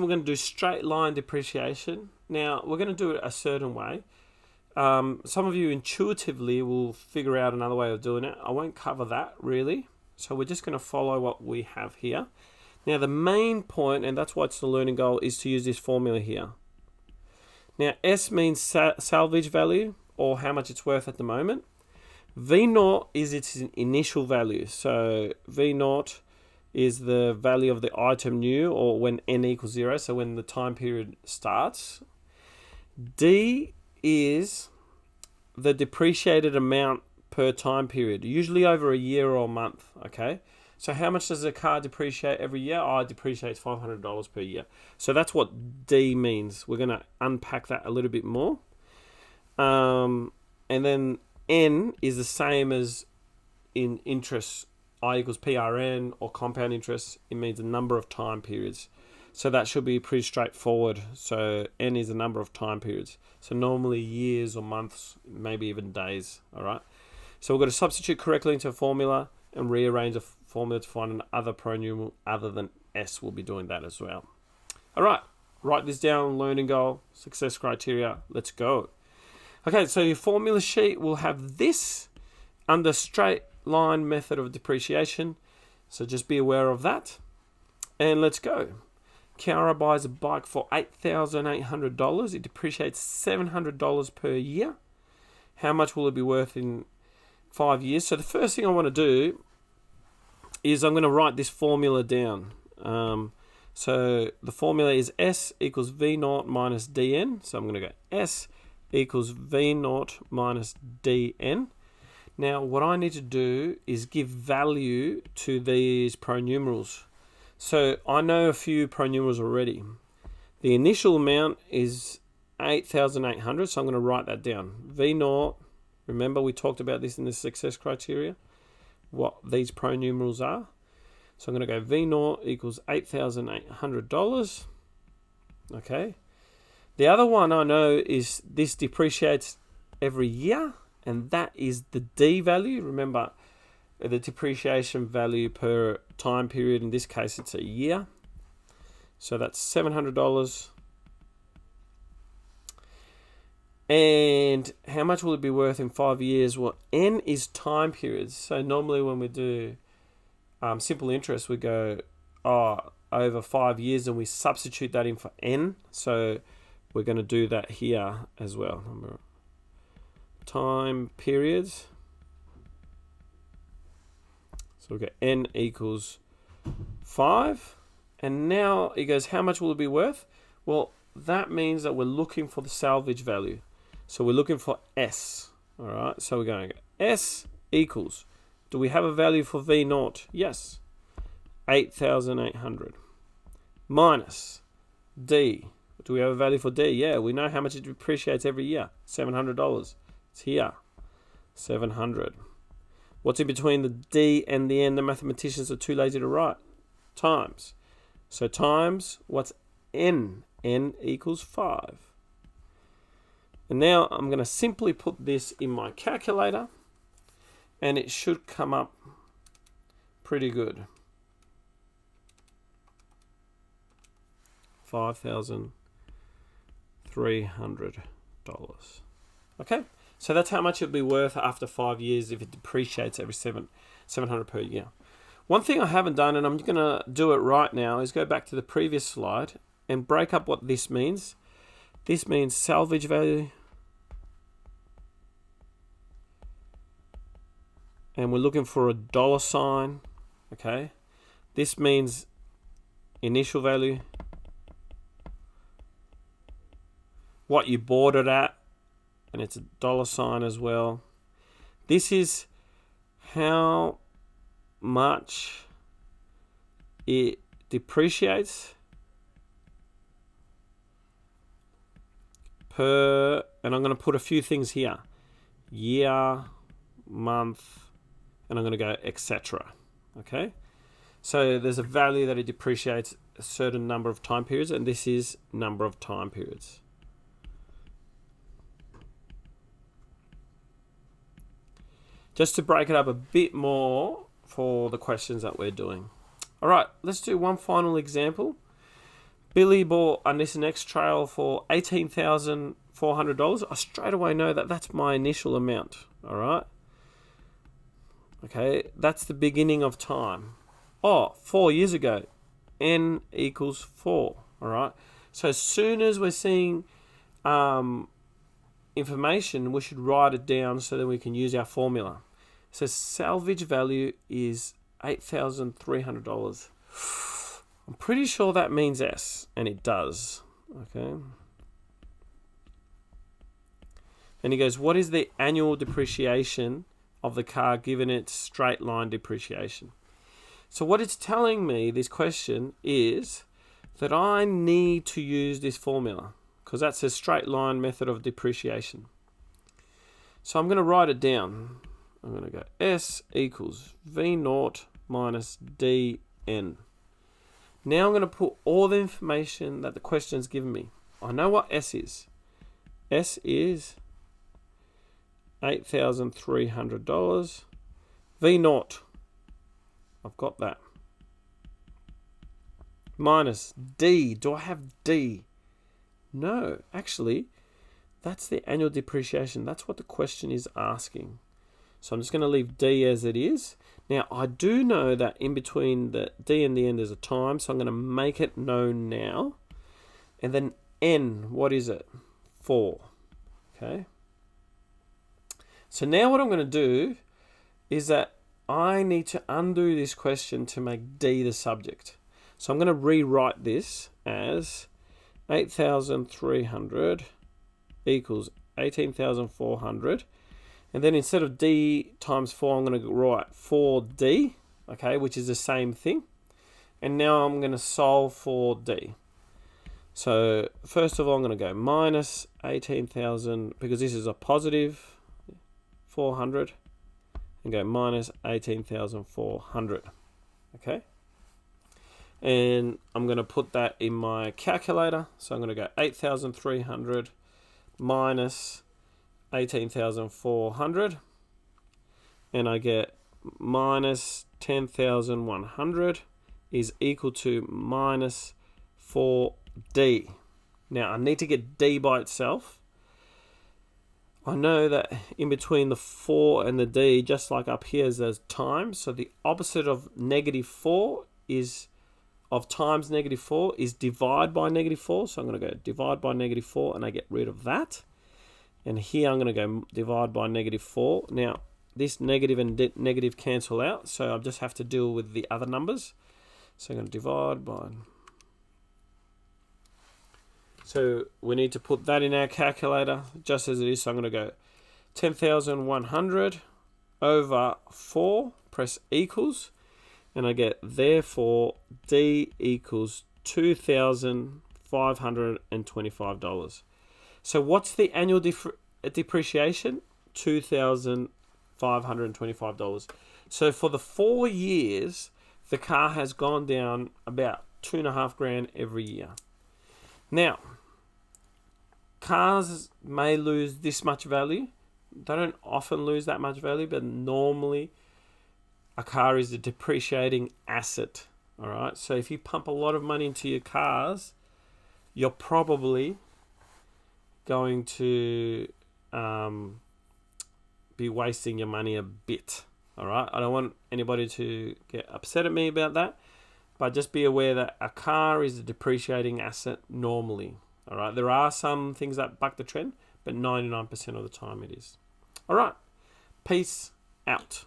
we're going to do straight line depreciation. Now, we're going to do it a certain way. Some of you intuitively will figure out another way of doing it. I won't cover that really. So we're just going to follow what we have here. Now, the main point, and that's why it's the learning goal, is to use this formula here. Now, S means salvage value, or how much it's worth at the moment. V0 is its initial value. So V0 is the value of the item new, or when n equals 0, so when the time period starts. D is the depreciated amount per time period, usually over a year or a month, okay? So how much does a car depreciate every year? Oh, it depreciates $500 per year. So that's what D means. We're going to unpack that a little bit more. And then N is the same as in interest. I equals PRN, or compound interest. It means the number of time periods. So that should be pretty straightforward. So N is the number of time periods. So normally years or months, maybe even days. All right. So we've got to substitute correctly into a formula and rearrange a formula to find another pronumeral other than S. We'll be doing that as well. All right. Write this down. Learning goal, success criteria. Let's go. Okay. So your formula sheet will have this under straight line method of depreciation. So just be aware of that. And let's go. Kiara buys a bike for $8,800. It depreciates $700 per year. How much will it be worth in 5 years? So the first thing I want to do is I'm going to write this formula down. So the formula is S equals V0 minus DN. So I'm going to go S equals V0 minus DN. Now, what I need to do is give value to these pronumerals. So I know a few pronumerals already. The initial amount is 8,800, so I'm going to write that down. V0, remember we talked about this in the success criteria, what these pronumerals are. So I'm going to go V0 equals $8,800. Okay. The other one I know is this depreciates every year, and that is the D value. Remember, the depreciation value per time period, in this case it's a year. So that's $700. And how much will it be worth in 5 years? Well, N is time periods. So normally when we do simple interest, we go over 5 years and we substitute that in for N. So we're going to do that here as well. Time periods. So we've got N equals 5. And now it goes, how much will it be worth? Well, that means that we're looking for the salvage value. So we're looking for S. All right. So we're going to go S equals. Do we have a value for V0? Yes. 8,800. Minus D. Do we have a value for D? Yeah, we know how much it depreciates every year. $700. It's here. 700. What's in between the D and the N? The mathematicians are too lazy to write. Times. So times, what's N? N equals 5. And now I'm going to simply put this in my calculator, and it should come up pretty good. $5,300. Okay, so that's how much it'll be worth after 5 years if it depreciates every $700 per year. One thing I haven't done, and I'm going to do it right now, is go back to the previous slide and break up what this means. This means salvage value. And we're looking for a dollar sign. Okay. This means initial value. What you bought it at. And it's a dollar sign as well. This is how much it depreciates per, and I'm going to put a few things here, year, month, and I'm going to go etc. Okay, so there's a value that it depreciates a certain number of time periods, and this is number of time periods. Just to break it up a bit more for the questions that we're doing. All right, let's do one final example. Billy bought a Nissan X-Trail for $18,400. I straight away know that that's my initial amount. All right. Okay, that's the beginning of time. 4 years ago, N equals 4. All right. So as soon as we're seeing information, we should write it down so that we can use our formula. So salvage value is $8,300. I'm pretty sure that means S, and it does. Okay. And he goes, what is the annual depreciation of the car given its straight line depreciation? So what it's telling me, this question, is that I need to use this formula because that's a straight line method of depreciation. So I'm going to write it down. I'm going to go S equals V0 minus DN. Now I'm going to put all the information that the question's given me. I know what S is. S is $8,300. V0. I've got that. Minus D. Do I have D? No, actually, that's the annual depreciation. That's what the question is asking. So I'm just going to leave D as it is. Now, I do know that in between the D and the N there's a time, so I'm going to make it known now. And then N, what is it? 4. Okay. So now what I'm going to do is that I need to undo this question to make D the subject. So I'm going to rewrite this as 8,300 equals 18,400. And then instead of D times 4, I'm going to write 4D, okay, which is the same thing. And now I'm going to solve for D. So first of all, I'm going to go minus 18,000, because this is a positive 400, and go minus 18,400, okay? And I'm going to put that in my calculator. So I'm going to go 8,300 minus 18,400, and I get minus 10,100 is equal to minus 4D. Now I need to get D by itself. I know that in between the 4 and the D, just like up here, there's time. So the opposite of negative 4 is, of times negative 4 is divide by negative 4. So I'm going to go divide by negative 4 and I get rid of that. And here I'm going to go divide by negative 4. Now, this negative and negative cancel out, so I just have to deal with the other numbers. So I'm going to divide by... So we need to put that in our calculator just as it is. So I'm going to go 10,100 over 4, press equals, and I get therefore D equals $2,525. So what's the annual depreciation? $2,525. So for the 4 years, the car has gone down about $2,500 every year. Now, cars may lose this much value. They don't often lose that much value, but normally a car is a depreciating asset. All right. So if you pump a lot of money into your cars, you're probably going to be wasting your money a bit. All right. I don't want anybody to get upset at me about that, but just be aware that a car is a depreciating asset normally. All right. There are some things that buck the trend, but 99% of the time it is. All right. Peace out.